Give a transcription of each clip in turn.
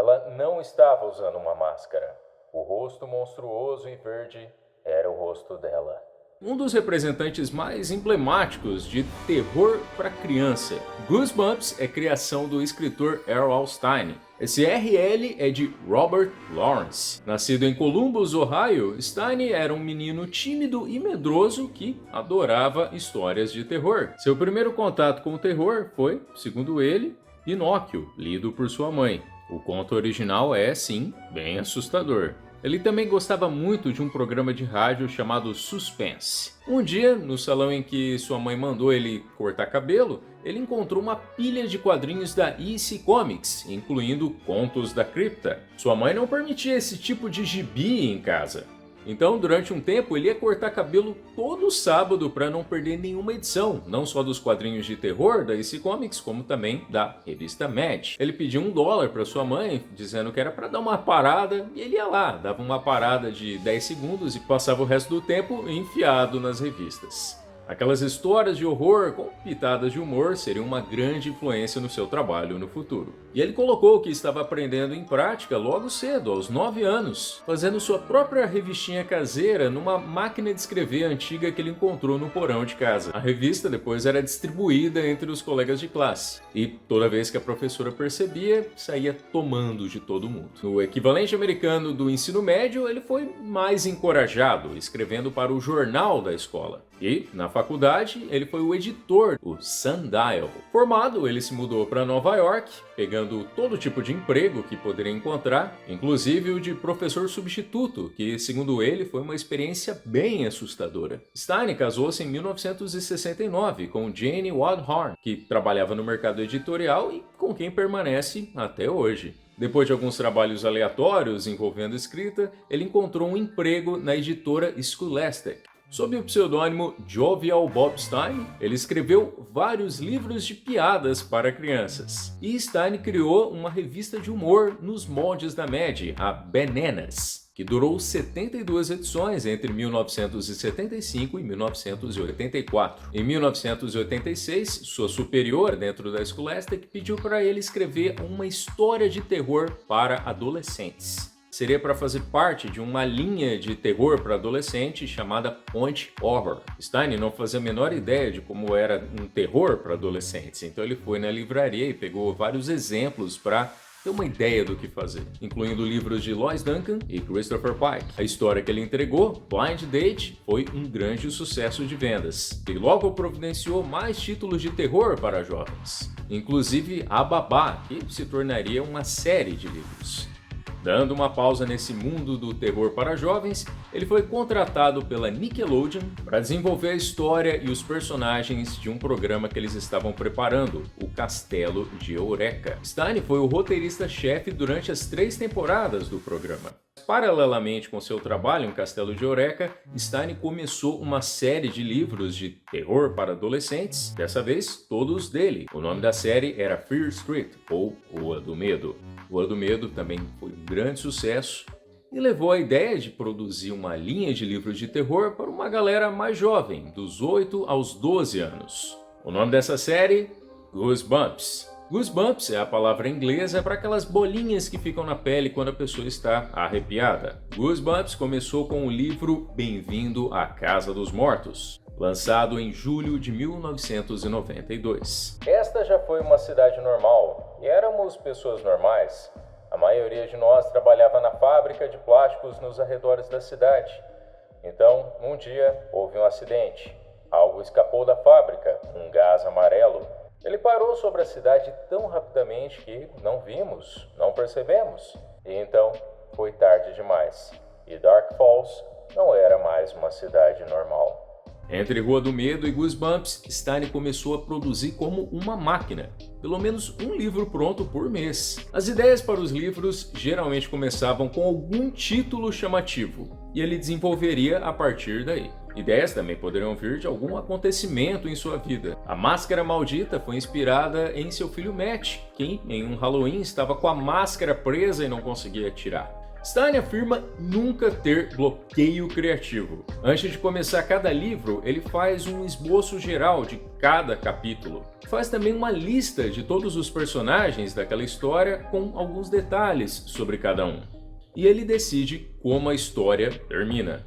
Ela não estava usando uma máscara. O rosto monstruoso e verde era o rosto dela. Um dos representantes mais emblemáticos de terror para criança. Goosebumps é criação do escritor R.L. Stine. Esse RL é de Robert Lawrence. Nascido em Columbus, Ohio, Stine era um menino tímido e medroso que adorava histórias de terror. Seu primeiro contato com o terror foi, segundo ele, Pinóquio, lido por sua mãe. O conto original é, sim, bem assustador. Ele também gostava muito de um programa de rádio chamado Suspense. Um dia, no salão em que sua mãe mandou ele cortar cabelo, ele encontrou uma pilha de quadrinhos da EC Comics, incluindo Contos da Cripta. Sua mãe não permitia esse tipo de gibi em casa. Então, durante um tempo, ele ia cortar cabelo todo sábado para não perder nenhuma edição, não só dos quadrinhos de terror da EC Comics, como também da revista Mad. Ele pediu $1 para sua mãe, dizendo que era para dar uma parada, e ele ia lá, dava uma parada de 10 segundos e passava o resto do tempo enfiado nas revistas. Aquelas histórias de horror com pitadas de humor seriam uma grande influência no seu trabalho no futuro. E ele colocou que estava aprendendo em prática logo cedo, aos 9 anos, fazendo sua própria revistinha caseira numa máquina de escrever antiga que ele encontrou no porão de casa. A revista depois era distribuída entre os colegas de classe, e toda vez que a professora percebia, saía tomando de todo mundo. No equivalente americano do ensino médio, ele foi mais encorajado, escrevendo para o jornal da escola. E, na faculdade, ele foi o editor do Sundial. Formado, ele se mudou para Nova York, pegando todo tipo de emprego que poderia encontrar, inclusive o de professor substituto, que, segundo ele, foi uma experiência bem assustadora. Stine casou-se em 1969 com Jane Wadhorn, que trabalhava no mercado editorial e com quem permanece até hoje. Depois de alguns trabalhos aleatórios envolvendo escrita, ele encontrou um emprego na editora Scholastic. Sob o pseudônimo Jovial Bob Stine, ele escreveu vários livros de piadas para crianças. E Stine criou uma revista de humor nos moldes da Mad, a Bananas, que durou 72 edições entre 1975 e 1984. Em 1986, sua superior dentro da Scholastic pediu para ele escrever uma história de terror para adolescentes. Seria para fazer parte de uma linha de terror para adolescente chamada Point Horror. Stine não fazia a menor ideia de como era um terror para adolescentes, então ele foi na livraria e pegou vários exemplos para ter uma ideia do que fazer, incluindo livros de Lois Duncan e Christopher Pike. A história que ele entregou, Blind Date, foi um grande sucesso de vendas e logo providenciou mais títulos de terror para jovens, inclusive A Babá, que se tornaria uma série de livros. Dando uma pausa nesse mundo do terror para jovens, ele foi contratado pela Nickelodeon para desenvolver a história e os personagens de um programa que eles estavam preparando, o Castelo de Eureka. Stine foi o roteirista-chefe durante as 3 temporadas do programa. Paralelamente com seu trabalho em Castelo de Eureka, Stine começou uma série de livros de terror para adolescentes, dessa vez todos dele. O nome da série era Fear Street, ou Rua do Medo. Rua do Medo também foi um grande sucesso e levou a ideia de produzir uma linha de livros de terror para uma galera mais jovem, dos 8 aos 12 anos. O nome dessa série? Goosebumps. Goosebumps é a palavra inglesa para aquelas bolinhas que ficam na pele quando a pessoa está arrepiada. Goosebumps começou com o livro Bem-vindo à Casa dos Mortos, lançado em julho de 1992. Esta já foi uma cidade normal, e éramos pessoas normais. A maioria de nós trabalhava na fábrica de plásticos nos arredores da cidade. Então, um dia, houve um acidente. Algo escapou da fábrica, um gás amarelo. Ele parou sobre a cidade tão rapidamente que não vimos, não percebemos. E então, foi tarde demais. E Dark Falls não era mais uma cidade normal. Entre Rua do Medo e Goosebumps, Stine começou a produzir como uma máquina, pelo menos um livro pronto por mês. As ideias para os livros geralmente começavam com algum título chamativo, e ele desenvolveria a partir daí. Ideias também poderiam vir de algum acontecimento em sua vida. A Máscara Maldita foi inspirada em seu filho Matt, que em um Halloween estava com a máscara presa e não conseguia tirar. Stein afirma nunca ter bloqueio criativo. Antes de começar cada livro, ele faz um esboço geral de cada capítulo. Faz também uma lista de todos os personagens daquela história com alguns detalhes sobre cada um. E ele decide como a história termina.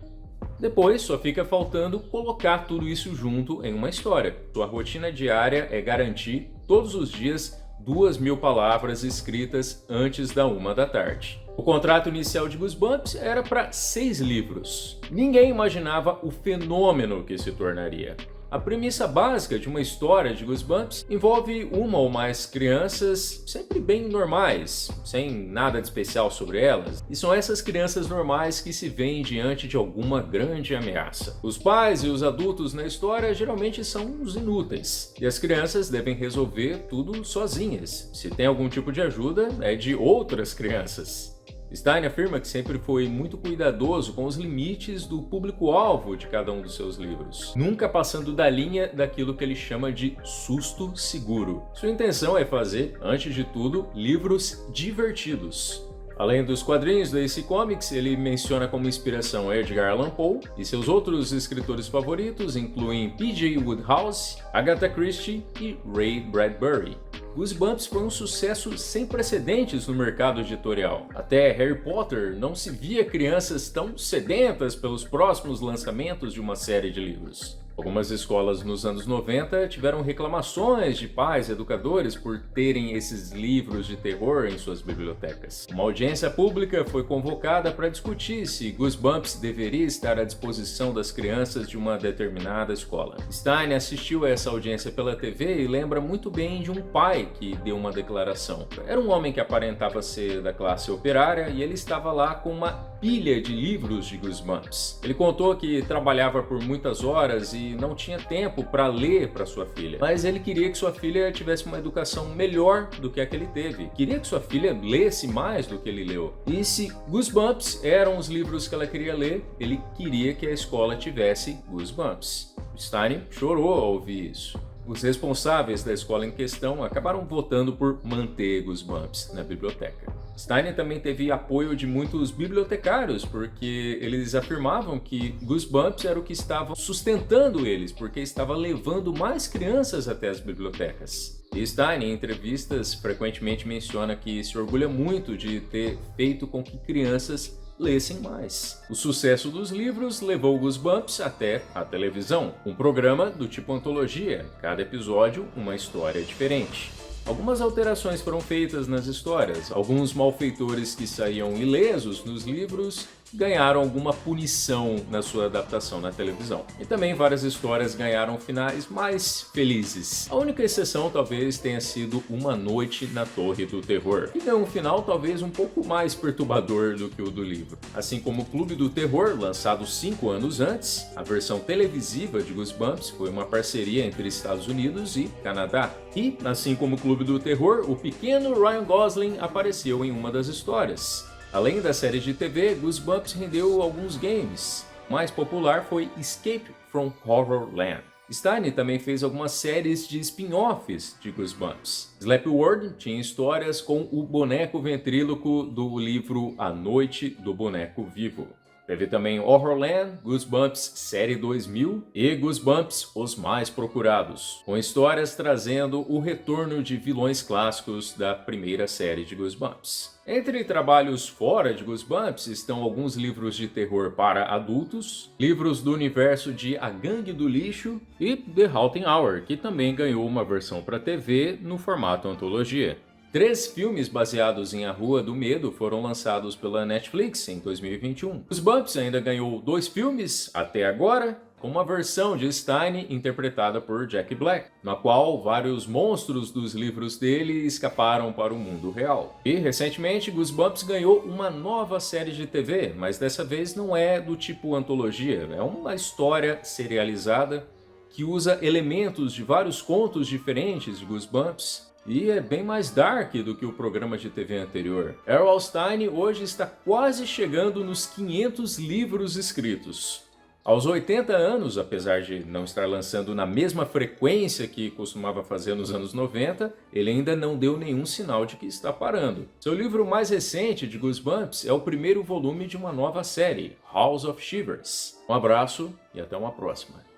Depois só fica faltando colocar tudo isso junto em uma história. Sua rotina diária é garantir todos os dias 2.000 palavras escritas antes da 1 da tarde. O contrato inicial de Goosebumps era para 6 livros. Ninguém imaginava o fenômeno que se tornaria. A premissa básica de uma história de Goosebumps envolve uma ou mais crianças sempre bem normais, sem nada de especial sobre elas, e são essas crianças normais que se veem diante de alguma grande ameaça. Os pais e os adultos na história geralmente são os inúteis, e as crianças devem resolver tudo sozinhas. Se tem algum tipo de ajuda, é de outras crianças. Stein afirma que sempre foi muito cuidadoso com os limites do público-alvo de cada um dos seus livros, nunca passando da linha daquilo que ele chama de susto seguro. Sua intenção é fazer, antes de tudo, livros divertidos. Além dos quadrinhos da DC Comics, ele menciona como inspiração Edgar Allan Poe, e seus outros escritores favoritos incluem P.J. Wodehouse, Agatha Christie e Ray Bradbury. Goosebumps foi um sucesso sem precedentes no mercado editorial. Até Harry Potter não se via crianças tão sedentas pelos próximos lançamentos de uma série de livros. Algumas escolas nos anos 90 tiveram reclamações de pais e educadores por terem esses livros de terror em suas bibliotecas. Uma audiência pública foi convocada para discutir se Goosebumps deveria estar à disposição das crianças de uma determinada escola. Stein assistiu a essa audiência pela TV e lembra muito bem de um pai que deu uma declaração. Era um homem que aparentava ser da classe operária e ele estava lá com uma pilha de livros de Goosebumps. Ele contou que trabalhava por muitas horas e não tinha tempo para ler para sua filha, mas ele queria que sua filha tivesse uma educação melhor do que a que ele teve. Queria que sua filha lesse mais do que ele leu. E se Goosebumps eram os livros que ela queria ler, ele queria que a escola tivesse Goosebumps. Stein chorou ao ouvir isso. Os responsáveis da escola em questão acabaram votando por manter Goosebumps na biblioteca. Stein também teve apoio de muitos bibliotecários, porque eles afirmavam que Goosebumps era o que estava sustentando eles, porque estava levando mais crianças até as bibliotecas. E Stein, em entrevistas, frequentemente menciona que se orgulha muito de ter feito com que crianças lessem mais. O sucesso dos livros levou Goosebumps até a televisão, um programa do tipo antologia, cada episódio uma história diferente. Algumas alterações foram feitas nas histórias, alguns malfeitores que saíam ilesos nos livros ganharam alguma punição na sua adaptação na televisão. E também várias histórias ganharam finais mais felizes. A única exceção talvez tenha sido Uma Noite na Torre do Terror, que ganhou um final talvez um pouco mais perturbador do que o do livro. Assim como o Clube do Terror, lançado 5 anos antes, a versão televisiva de Goosebumps foi uma parceria entre Estados Unidos e Canadá. E, assim como o Clube do Terror, o pequeno Ryan Gosling apareceu em uma das histórias. Além da série de TV, Goosebumps rendeu alguns games. O mais popular foi Escape from Horrorland. Stein também fez algumas séries de spin-offs de Goosebumps. Sleepy World tinha histórias com o boneco ventríloco do livro A Noite do Boneco Vivo. Teve também Horrorland, Goosebumps Série 2000 e Goosebumps Os Mais Procurados, com histórias trazendo o retorno de vilões clássicos da primeira série de Goosebumps. Entre trabalhos fora de Goosebumps estão alguns livros de terror para adultos, livros do universo de A Gangue do Lixo e The Haunting Hour, que também ganhou uma versão para TV no formato antologia. 3 filmes baseados em A Rua do Medo foram lançados pela Netflix em 2021. Goosebumps ainda ganhou 2 filmes até agora, com uma versão de Stein interpretada por Jack Black, na qual vários monstros dos livros dele escaparam para o mundo real. E recentemente Goosebumps ganhou uma nova série de TV, mas dessa vez não é do tipo antologia, é uma história serializada que usa elementos de vários contos diferentes de Goosebumps. E é bem mais dark do que o programa de TV anterior. R.L. Stein hoje está quase chegando nos 500 livros escritos. Aos 80 anos, apesar de não estar lançando na mesma frequência que costumava fazer nos anos 90, ele ainda não deu nenhum sinal de que está parando. Seu livro mais recente de Goosebumps é o primeiro volume de uma nova série, House of Shivers. Um abraço e até uma próxima.